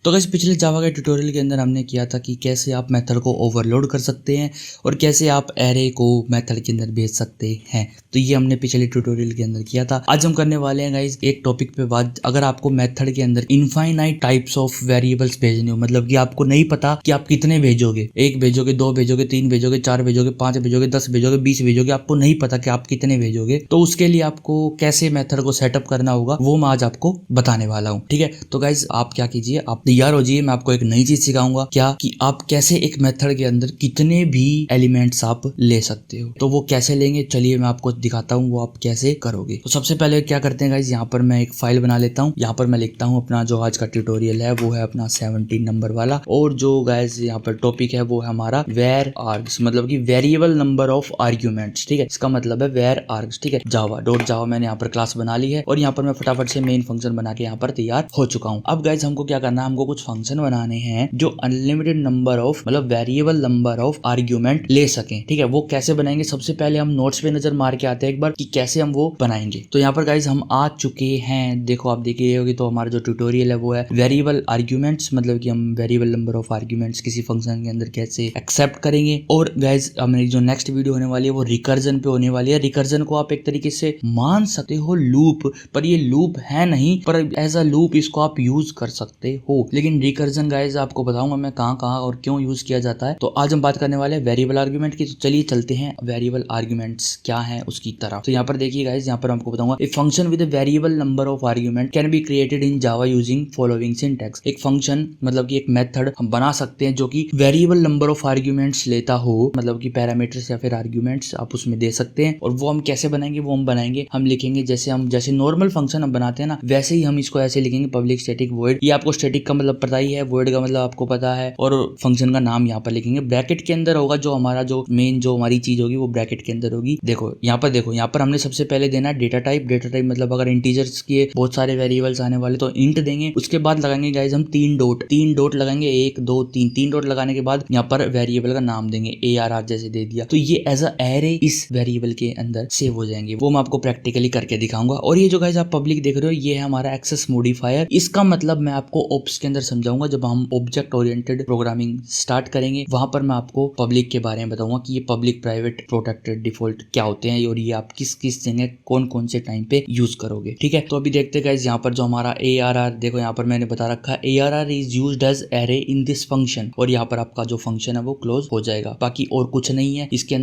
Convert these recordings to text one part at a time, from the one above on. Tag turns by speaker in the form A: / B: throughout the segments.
A: तो गाइस पिछले जावा के ट्यूटोरियल के अंदर हमने किया था कि कैसे आप मेथड को ओवरलोड कर सकते हैं और कैसे आप एरे को मेथड के अंदर भेज सकते हैं। तो ये हमने पिछले ट्यूटोरियल के अंदर किया था। आज हम करने वाले हैं गाइस एक टॉपिक पे बात। अगर आपको मेथड के अंदर इनफाइनाइट टाइप्स ऑफ वेरिएबल्स भेजने हो, मतलब कि आपको नहीं पता कि आप कितने भेजोगे, 1 भेजोगे, 2 भेजोगे, 3 भेजोगे, 4 भेजोगे, 5 भेजोगे, 10 भेजोगे, 20 भेजोगे, आपको नहीं पता कि आप कितने भेजोगे, तो उसके लिए आपको कैसे मेथड को सेटअप करना होगा वो मैं आज आपको बताने वाला हूँ। ठीक है, तो गाइस आप क्या कीजिए, आप तैयार हो जाइए। मैं आपको एक नई चीज सिखाऊंगा, क्या कि आप कैसे एक मेथड के अंदर कितने भी एलिमेंट्स आप ले सकते हो। तो वो कैसे लेंगे, चलिए मैं आपको दिखाता हूँ वो आप कैसे करोगे। तो सबसे पहले क्या करते हैं गाइस, यहाँ पर मैं एक फाइल बना लेता हूँ। यहाँ पर मैं लिखता हूँ अपना जो आज का ट्यूटोरियल है वो है अपना 17 नंबर वाला, और जो गाइस यहाँ पर टॉपिक है वो है हमारा वेर आर्ग्स, मतलब कि वेरिएबल नंबर ऑफ आर्ग्यूमेंट्स। ठीक है, इसका मतलब है वेर आर्ग्स। ठीक है, जावा मैंने यहाँ पर क्लास बना ली है और यहाँ पर मैं फटाफट से मेन फंक्शन बना के यहाँ पर तैयार हो चुका हूँ। अब गाइस हमको क्या करना है, हमको कुछ फंक्शन बनाने हैं जो अनलिमिटेड नंबर ऑफ, मतलब वेरिएबल नंबर ऑफ आर्ग्यूमेंट ले सकें। ठीक है, वो कैसे बनाएंगे, सबसे पहले हम नोट्स पे नजर मार के आते हैं एक बार कि कैसे हम वो बनाएंगे। तो यहाँ पर गाइस हम आ चुके हैं, देखो आप देखिए होगी, तो हमारा जो ट्यूटोरियल है वो है वेरिएबल आर्ग्यूमेंट्स, मतलब कि हम वेरिएबल नंबर ऑफ आर्ग्यूमेंट्स किसी फंक्शन के अंदर कैसे एक्सेप्ट करेंगे। और गाइस हमारी जो नेक्स्ट वीडियो होने वाली है वो रिकर्जन पे होने वाली है। रिकर्जन को आप एक तरीके से मान सकते हो लूप, पर ये लूप है नहीं, पर एज अ लूप इसको आप यूज कर सकते हो। लेकिन रिकर्जन गाइस आपको बताऊंगा मैं कहाँ और क्यों यूज किया जाता है। तो आज हम बात करने वाले हैं वेरिएबल आर्गुमेंट की। तो चलिए चलते हैं वेरिएबल आर्गुमेंट्स क्या है उसकी तरफ। तो यहाँ पर देखिए गाइस, यहाँ पर आपको बताऊंगा, a function with variable number of argument can be created in Java using following syntax. एक फंक्शन मतलब कि एक मेथड हम बना सकते हैं जो कि वेरिएबल नंबर ऑफ आर्गुमेंट्स लेता हो, मतलब कि पैरामीटर्स या फिर आर्गुमेंट्स आप उसमें दे सकते हैं। और वो हम कैसे बनाएंगे, वो हम बनाएंगे, हम लिखेंगे जैसे नॉर्मल फंक्शन हम बनाते हैं ना, वैसे ही हम इसको ऐसे लिखेंगे, पब्लिक स्टैटिक वॉइड। ये आपको स्टैटिक का मतलब पता ही है, वॉइड का मतलब आपको पता है, और फंक्शन का नाम यहाँ पर लिखेंगे। ब्रैकेट के अंदर होगा जो हमारा जो मेन जो हमारी चीज होगी वो ब्रैकेट के अंदर होगी। देखो यहाँ पर हमने सबसे पहले देना है डेटा टाइप। डेटा टाइप मतलब अगर इंटीजर्स के बहुत सारे वेरिएबल्स आने वाले तो इंट देंगे। उसके बाद लगाएंगे गाइस हम 3 डॉट लगाएंगे, 1 2 3 डॉट लगाने के बाद यहाँ पर वेरिएबल का नाम देंगे, ARR जैसे दे दिया, तो ये एज अ एरे इस वेरिएबल के अंदर सेव हो जाएंगे। वो मैं आपको प्रैक्टिकली करके दिखाऊंगा। और ये जो गाइस आप पब्लिक देख रहे हो ये है हमारा एक्सेस मॉडिफायर। इसका मतलब मैं आपको ओप्स के अंदर समझाऊंगा जब हम ऑब्जेक्ट ओरिएंटेड प्रोग्रामिंग स्टार्ट करेंगे, वहां पर मैं आपको पब्लिक के बारे में बताऊंगा कि ये पब्लिक, प्राइवेट, प्रोटेक्टेड, डिफॉल्ट क्या होते हैं और ये आप किस किस जगह कौन से टाइम पे यूज करोगे। ठीक है, तो अभी देखते हैं गाइस, यहाँ पर जो हमारा ARR, देखो यहाँ पर मैंने बता रखा है ARR is used as array in this function, और यहाँ पर आपका जो फंक्शन है वो क्लोज हो जाएगा। बाकी और कुछ नहीं है इसके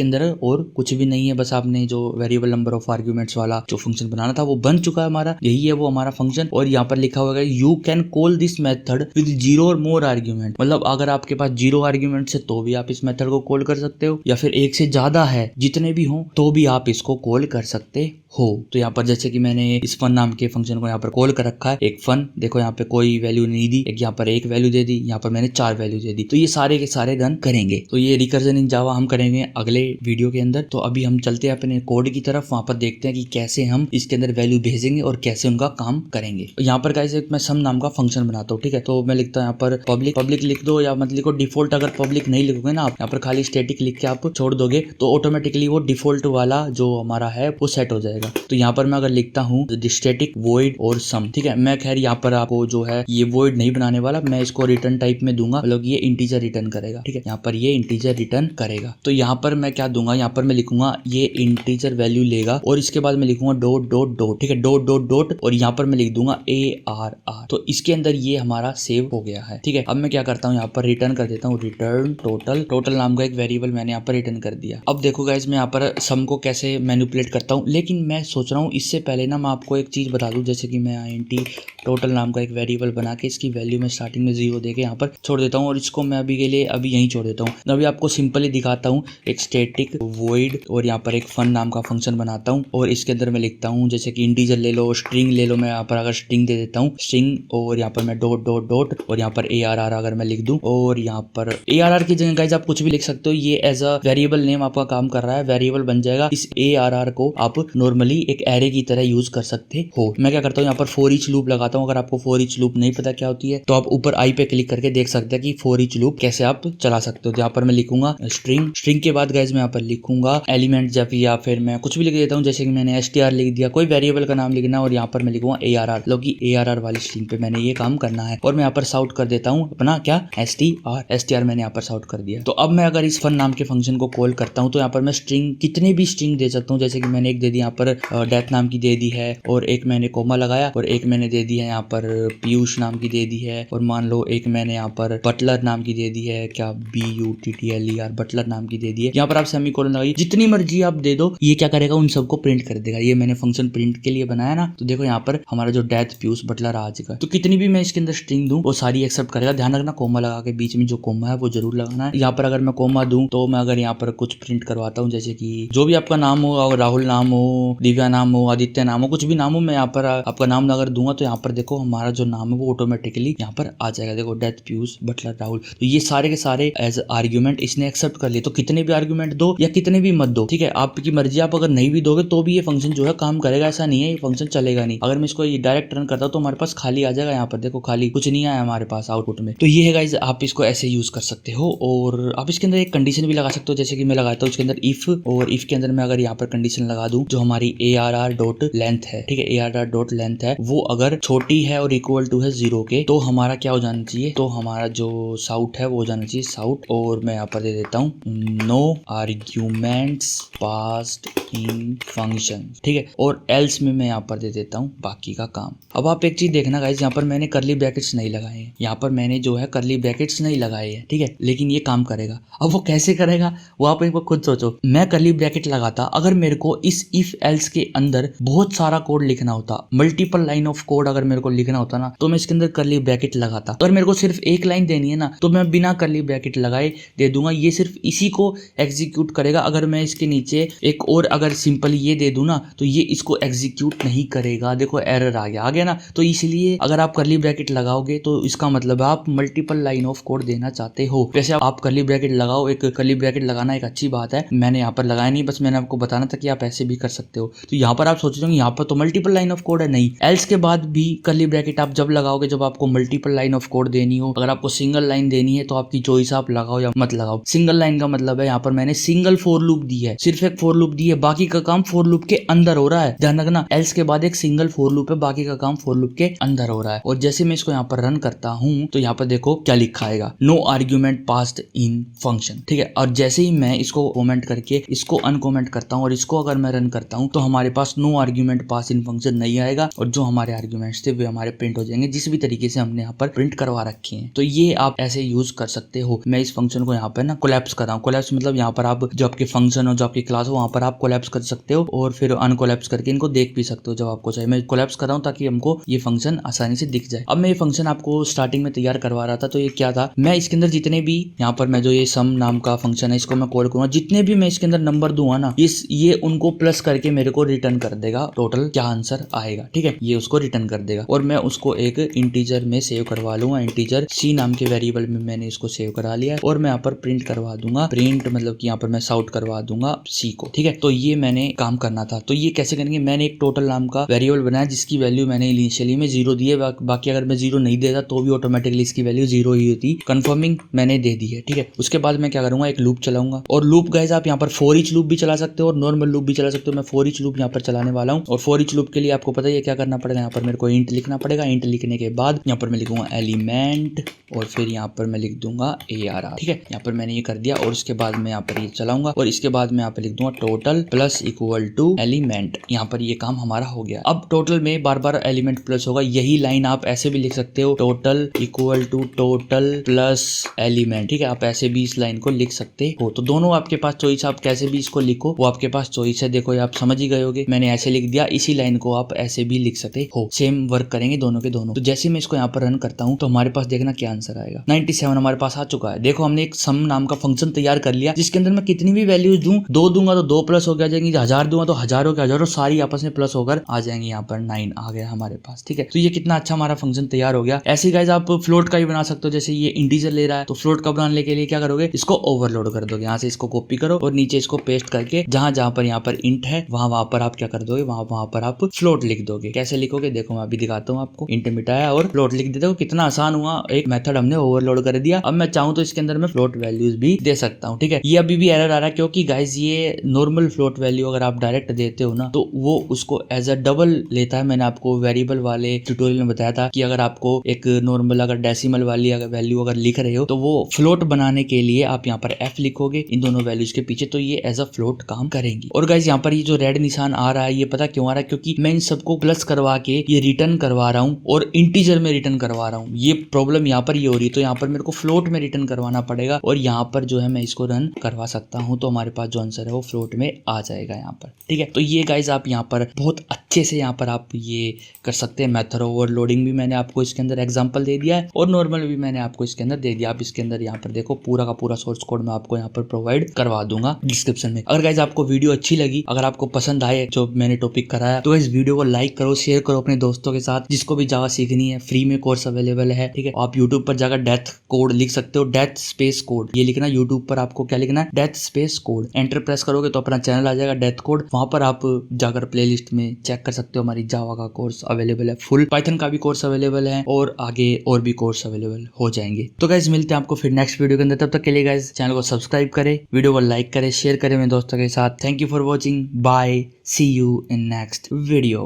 A: अंदर और कुछ भी नहीं है, बस आपने जो वेरिएबल नंबर ऑफ आर्ग्यूमेंट्स वाला जो फंक्शन बनाना था वो बन चुका है हमारा, यही है वो हमारा फंक्शन। और यहाँ पर लिखा हुआ है you can call this method with 0 और मोर आर्ग्यूमेंट, मतलब अगर आपके पास 0 आर्ग्यूमेंट है तो भी आप इस मेथड को कॉल कर सकते हो, या फिर 1 से ज्यादा है, जितने भी हो तो भी आप इसको कॉल कर सकते हो। तो यहाँ पर जैसे कि मैंने इस फन नाम के फंक्शन को यहाँ पर कॉल कर रखा है, एक फन, देखो यहाँ पे कोई वैल्यू नहीं दी, एक यहाँ पर 1 वैल्यू दे दी, यहाँ पर मैंने 4 वैल्यू दे दी, तो ये सारे के सारे रन करेंगे। तो ये रिकर्जन इन जावा हम करेंगे अगले वीडियो के अंदर। तो अभी हम चलते हैं अपने कोड की तरफ, वहां पर देखते हैं कि कैसे हम इसके अंदर वैल्यू भेजेंगे और कैसे उनका काम करेंगे। यहाँ पर गाइस एक मैं सम नाम का फंक्शन बनाता हूँ। ठीक है, तो मैं लिखता हूँ यहाँ पर पब्लिक लिख दो या मत लिखो डिफॉल्ट। अगर पब्लिक नहीं लिखोगे ना आप, यहाँ पर खाली स्टैटिक लिख के आप छोड़ दोगे तो ऑटोमेटिकली वो डिफॉल्ट वाला जो हमारा है वो सेट हो जाएगा। तो यहाँ पर मैं अगर लिखता हूँ स्टैटिक वॉइड और सम, ठीक है, मैं खैर यहाँ पर आपको जो है ये वॉइड नहीं बनाने वाला, मैं इसको रिटर्न टाइप में दूंगा, मतलब ये इंटीजर रिटर्न करेगा। ठीक है, यहाँ पर ये इंटीजर रिटर्न करेगा। तो यहाँ पर मैं क्या दूंगा, यहाँ पर मैं लिखूंगा ये इंटीजर वैल्यू लेगा, और इसके बाद मैं लिखूंगा डॉट। ठीक है, डॉट, और यहाँ पर मैं लिख दूंगा ARR। तो इसके अंदर ये हमारा सेव हो गया है। ठीक है, अब मैं क्या करता हूँ, यहाँ पर रिटर्न कर देता हूँ रिटर्न टोटल नाम का एक वेरिएबल मैंने यहाँ पर रिटर्न कर दिया। अब देखो गाइस मैं यहाँ पर सम को कैसे मैनिपुलेट करता हूँ, लेकिन मैं सोच रहा हूँ इससे पहले ना मैं आपको एक चीज बता दूं, जैसे कि मैं INT टोटल नाम का एक वेरिएबल बना के इसकी वैल्यू में स्टार्टिंग में 0 देके यहाँ पर छोड़ देता हूँ, और इसको मैं अभी के लिए अभी यहीं छोड़ देता हूँ। अभी आपको सिंपली दिखाता हूँ, एक स्टैटिक वॉइड और यहाँ पर एक फन नाम का फंक्शन बनाता हूँ, और इसके अंदर मैं लिखता हूँ जैसे कि इंटीजर ले लो, स्ट्रिंग ले लो, मैं यहाँ पर अगर स्ट्रिंग दे देता हूँ स्ट्रिंग, और यहाँ पर मैं डॉट और यहाँ पर ARR अगर मैं लिख दूं, और यहाँ पर ARR की जगह गाइस आप कुछ भी लिख सकते हो, ये एज अ वेरिएबल नेम आपका काम कर रहा है, वेरिएबल बन जाएगा। इस ARR को आप नॉर्मल नॉर्मली एक एरे की तरह यूज कर सकते हो। मैं क्या करता हूँ, यहाँ पर फॉर ईच लूप लगाता हूँ। अगर आपको फॉर ईच लूप नहीं पता क्या होती है तो आप ऊपर आई पे क्लिक करके देख सकते हैं कि फॉर ईच लूप कैसे आप चला सकते हो। तो यहाँ पर मैं लिखूंगा स्ट्रिंग, स्ट्रिंग के बाद गाइज मैं यहाँ पर लिखूंगा एलिमेंट जब, या फिर मैं कुछ भी लिख देता हूँ, जैसे कि मैंने str लिख दिया, कोई वेरिएबल का नाम लिखना और यहाँ पर मैं लिखूंगा ARR, मतलब कि ARR वाली स्ट्रिंग पे मैंने ये काम करना है। और मैं यहाँ पर साउट कर देता हूँ अपना क्या str मैंने यहाँ पर साउट कर दिया। तो अब मैं अगर इस फन नाम के फंक्शन को कॉल करता हूँ तो यहाँ पर मैं स्ट्रिंग कितने भी स्ट्रिंग दे सकता हूँ। जैसे कि मैंने एक दे दी यहाँ पर डेथ नाम की दे दी है, और एक मैंने कोमा लगाया, और एक मैंने दे दी है यहाँ पर पीयूष नाम की दे दी है, और मान लो एक मैंने यहाँ पर बटलर नाम की दे दी है, क्या BUTTLER बटलर नाम की दे दी है। यहाँ पर आप सेमीकोलन लगाइए, जितनी मर्जी आप दे दो, ये क्या करेगा उन सबको प्रिंट कर देगा। ये मैंने फंक्शन प्रिंट के लिए बनाया ना, तो देखो यहाँ पर हमारा जो डेथ पीयूष बटलर आ चुका है। तो कितनी भी मैं इसके अंदर स्ट्रिंग दूं वो सारी एक्सेप्ट करेगा। ध्यान रखना कोमा लगा के बीच में जो कोमा है वो जरूर लगाना है। यहाँ पर अगर मैं कोमा दूं तो मैं अगर यहाँ पर कुछ प्रिंट करवाता हूँ, जैसे कि जो भी आपका नाम हो, अगर राहुल नाम हो, दिव्या नाम हो, आदित्य नाम हो, कुछ भी नाम हो, मैं यहाँ पर आपका नाम अगर दूंगा तो यहाँ पर देखो हमारा जो नाम है वो ऑटोमेटिकली यहाँ पर आ जाएगा। देखो डेथ पीयूष बटलर राहुल, तो ये सारे के सारे एज आर्ग्यूमेंट इसने एक्सेप्ट कर लिए। तो कितने भी आर्ग्यूमेंट दो या कितने भी मत दो, ठीक है, आपकी मर्जी। आप अगर नहीं भी दोगे तो भी ये फंक्शन जो है काम करेगा, ऐसा नहीं है ये फंक्शन चलेगा नहीं। अगर मैं इसको डायरेक्ट रन करता हूँ तो हमारे पास खाली आ जाएगा। यहाँ पर देखो खाली कुछ नहीं आया हमारे पास आउटपुट में। तो ये है गाइज, आप इसको ऐसे यूज कर सकते हो। और आप इसके अंदर एक कंडीशन भी लगा सकते हो, जैसे कि मैं लगाता हूँ इसके अंदर इफ, और इफ के अंदर मैं अगर यहाँ पर कंडीशन लगा दूं जो हमारी ARR डॉट लेंथ है, ठीक है, ARR डॉट लेंथ है, वो अगर छोटी है और इक्वल टू है 0 के, तो हमारा क्या हो जाना चाहिए, तो हमारा जो साउट है वो हो जाना चाहिए साउट। और मैं यहाँ पर दे देता हूँ no arguments passed in function, ठीक है, और एल्स में मैं यहाँ पर दे देता हूँ बाकी का काम। अब आप एक चीज देखना गाइस, यहाँ पर मैंने करली ब्रैकेट्स नहीं लगाए हैं, यहाँ पर मैंने जो है करली ब्रैकेट्स नहीं लगाए हैं, ठीक है, लेकिन ये काम करेगा। अब वो कैसे करेगा वो आप एक बार खुद सोचो। मैं करली ब्रैकेट लगाता, अगर मेरे को इस इफ एल्स के अंदर बहुत सारा कोड लिखना होता, मल्टीपल लाइन ऑफ कोड अगर मेरे को लिखना होता ना, तो मैं इसके अंदर करली ब्रैकेट लगाता। अगर मेरे को सिर्फ एक लाइन देनी है ना, तो मैं बिना करली ब्रैकेट लगाए दे दूंगा, ये सिर्फ इसी को एग्जीक्यूट करेगा। अगर मैं इसके नीचे एक और अगर सिंपल ये दे दूं ना, तो ये इसको एग्जीक्यूट नहीं करेगा। देखो एरर आ गया ना। तो इसलिए अगर आप करली ब्रैकेट लगाओगे तो इसका मतलब आप मल्टीपल लाइन ऑफ कोड देना चाहते हो। वैसे आप करली ब्रैकेट लगाओ, एक करली ब्रैकेट लगाना एक अच्छी बात है, मैंने यहाँ पर लगाया नहीं, बस मैंने आपको बताना था कि आप ऐसे भी कर सकते हो। तो यहाँ पर आप सोच रहे हो यहाँ पर तो मल्टीपल लाइन ऑफ कोड है, नहीं, एल्स के बाद भी करली ब्रैकेट आप जब लगाओगे जब आपको मल्टीपल लाइन ऑफ कोड देनी हो। अगर आपको सिंगल लाइन देनी है तो आपकी चॉइस, आप लगाओ या मत लगाओ। सिंगल लाइन का मतलब है यहाँ पर मैंने सिंगल फॉर लूप दी है, सिर्फ एक फॉर लूप दी है, बाकी का काम फॉर लूप के अंदर हो रहा है। ध्यान रखना, एल्स के बाद एक सिंगल फॉर लूप है, बाकी का काम फॉर लूप के अंदर हो रहा है। और जैसे मैं इसको यहाँ पर रन करता हूँ तो यहाँ पर देखो क्या लिखा आएगा, no argument passed in function, ठीक है। और जैसे ही मैं इसको कमेंट करके इसको अनकमेंट करता हूँ और इसको अगर मैं रन करता हूँ तो हमारे पास नो आर्ग्यूमेंट पास इन फंक्शन नहीं आएगा, और जो हमारे आर्ग्यूमेंट्स थे वे हमारे प्रिंट हो जाएंगे, जिस भी तरीके से हमने यहाँ पर प्रिंट करवा रखे हैं। तो ये आप ऐसे यूज कर सकते हो। मैं इस फंक्शन को यहाँ पर ना कोलैप्स कर रहा हूँ। कोलैप्स मतलब यहाँ पर आप जो आपके फंक्शन हो, जो आपकी क्लास हो, वहाँ पर आप कोलैप्स कर सकते हो और फिर अनकोलैप्स करके इनको देख भी सकते हो जब आपको चाहिए। मैं कोलैप्स कर रहा हूँ ताकि हमको ये फंक्शन आसानी से दिख जाए। अब मैं ये फंक्शन आपको स्टार्टिंग में तैयार करवा रहा था, तो ये क्या था, मैं इसके अंदर जितने भी यहाँ पर मैं जो ये सम नाम का फंक्शन है इसको मैं कॉल करूंगा, जितने भी मैं इसके अंदर नंबर दूंगा ना, ये उनको प्लस करके मेरे को रिटर्न कर देगा टोटल क्या आंसर आएगा, ठीक है, ये उसको रिटर्न कर देगा। और मैं उसको एक इंटीजर में सेव करवा लूंगा, इंटीजर सी नाम के वेरिएबल में मैंने इसको सेव करा लिया है। और मैं यहाँ पर प्रिंट करवा दूंगा, प्रिंट मतलब कि यहाँ पर मैं साउट करवा दूंगा सी को, ठीक है। तो ये मैंने काम करना था। तो ये कैसे करेंगे, मैंने एक टोटल नाम का वेरिएबल बनाया जिसकी वैल्यू मैंने इनिशियली में 0 दी है, बाकी अगर मैं 0 नहीं देता तो भी ऑटोमेटिकली इसकी वैल्यू 0 ही होती। कंफर्मिंग मैंने दे दी है, ठीक है। उसके बाद मैं क्या करूंगा, एक लूप चलाऊंगा। और लूप गाइस आप यहाँ पर फॉर ईच लूप भी चला सकते हो और नॉर्मल लूप भी चला सकते हो। मैं फॉर ईच लूप यहाँ पर चलाने वाला हूँ। और फॉर ईच लूप के लिए आपको पता है क्या करना पड़ेगा, यहाँ पर मेरे को इंट लिखना पड़ेगा। इंट लिखने के बाद यहाँ पर मैं लिखूंगा एलिमेंट और फिर यहाँ पर मैं लिख दूंगा ARR, ठीक है। यहाँ पर मैंने ये कर दिया और उसके बाद मैं यहाँ पर ये चलाऊंगा और इसके बाद मैं यहाँ पर लिख दूंगा total plus equal to element. यहाँ पर ये काम हमारा हो गया। अब टोटल में बार बार एलिमेंट प्लस होगा। यही लाइन आप ऐसे भी लिख सकते हो, total equal to total plus element, ठीक है। आप ऐसे भी इस लाइन को लिख सकते हो। तो दोनों आपके पास चॉइस, आप कैसे भी इसको लिखो वो आपके पास चॉइस है। देखो आप समझ ही गए होगे, मैंने ऐसे लिख दिया, इसी लाइन को आप ऐसे भी लिख सकते हो। सेम वर्क करेंगे दोनों के दोनों। तो जैसे मैं इसको यहाँ पर रन करता हूँ तो हमारे पास देखना क्या आंसर आएगा, 97 हमारे पास आ चुका है। देखो हमने एक सम नाम का फंक्शन तैयार कर लिया जिसके अंदर मैं कितनी भी वैल्यूज दूं, 2 दूंगा तो 2 प्लस हो गया जाएंगी, 1000 दूंगा तो हजारों के हजारों सारी आपस में प्लस होकर आ जाएंगी। यहाँ पर 9 आ गया हमारे पास, ठीक है। तो ये कितना अच्छा हमारा फंक्शन तैयार हो गया। ऐसे गाइस आप फ्लोट का भी बना सकते हो। जैसे ये इंटीजर ले रहा है तो फ्लोट का बनाने के लिए क्या करोगे, इसको ओवरलोड कर दोगे। यहाँ से इसको कॉपी करो और नीचे इसको पेस्ट करके जहां पर यहाँ पर इंट है वहां वहां पर आप क्या कर दोगे, वहां पर आप फ्लोट लिख दोगे। कैसे लिखोगे देखो मैं अभी दिखाता हूँ आपको। इंट मिटाया और फ्लोट लिख देते हो, कितना आसान हुआ। एक मेथड हमने ओवरलोड कर दिया। अब मैं चाहूँ तो इसके अंदर मैं फ्लोट वैल्यूज भी दे सकता हूँ, ठीक है। ये अभी भी एरर आ रहा है क्योंकि गाइज ये नॉर्मल फ्लोट वैल्यू अगर आप डायरेक्ट देते हो ना तो वो उसको एज अ डबल लेता है। मैंने आपको वेरिएबल वाले ट्यूटोरियल में बताया था कि अगर आपको एक नॉर्मल अगर डेसिमल वाली अगर वैल्यू अगर लिख रहे हो तो वो फ्लोट बनाने के लिए आप यहाँ पर एफ लिखोगे इन दोनों वैल्यूज के पीछे, तो ये एज अ फ्लोट काम करेंगी। और गाइज यहाँ पर ये जो रेड निशान आ रहा है ये पता क्यों आ रहा है, क्योंकि मैं इन सबको प्लस करवा के ये रिटर्न करवा रहा हूँ और इंटीजर में रिटर्न करवा रहा हूँ। ये प्रॉब्लम यहाँ पर ये हो रही है, तो यहाँ पर मेरे को फ्लोट में रिटर्न करवाना पड़ेगा और यहाँ पर जो है मैं इसको रन करवा सकता हूँ तो हमारे पास जो आंसर है वो फ्लोट में आ जाएगा यहाँ पर, ठीक है। तो ये गाइज आप यहाँ पर बहुत अच्छे से यहाँ पर आप ये कर सकते हैं। मेथड ओवरलोडिंग भी मैंने आपको इसके अंदर एग्जांपल दे दिया है और नॉर्मल भी मैंने आपको इसके अंदर दे दिया। आप इसके अंदर यहाँ पर देखो पूरा का पूरा सोर्स कोड मैं आपको यहाँ पर प्रोवाइड करवा दूंगा डिस्क्रिप्शन में। अगर गाइज आपको वीडियो अच्छी लगी, अगर आपको पसंद आए जो मैंने टॉपिक कराया तो इस वीडियो को लाइक करो, शेयर करो अपने दोस्तों के साथ जिसको भी जावा सीखनी है। फ्री में कोर्स अवेलेबल है, ठीक है। आप यूट्यूब पर जाकर डेथ कोड लिख सकते हो, डेथ स्पेस कोड ये लिखना। यूट्यूब पर आपको क्या लिखना है, death space code. Enter press करोगे तो अपना चैनल आ जाएगा डेथ कोड। वहां पर आप जाकर प्लेलिस्ट में चेक कर सकते हो, हमारी जावा का कोर्स अवेलेबल है, फुल पाइथन का भी कोर्स अवेलेबल है और आगे और भी कोर्स अवेलेबल हो जाएंगे। तो गाइज मिलते हैं आपको फिर नेक्स्ट वीडियो के अंदर। तब तक के लिए गाइज चैनल को सब्सक्राइब करें, वीडियो को लाइक करें, शेयर करें मेरे दोस्तों के साथ। Thank you for watching, bye, see you in next video.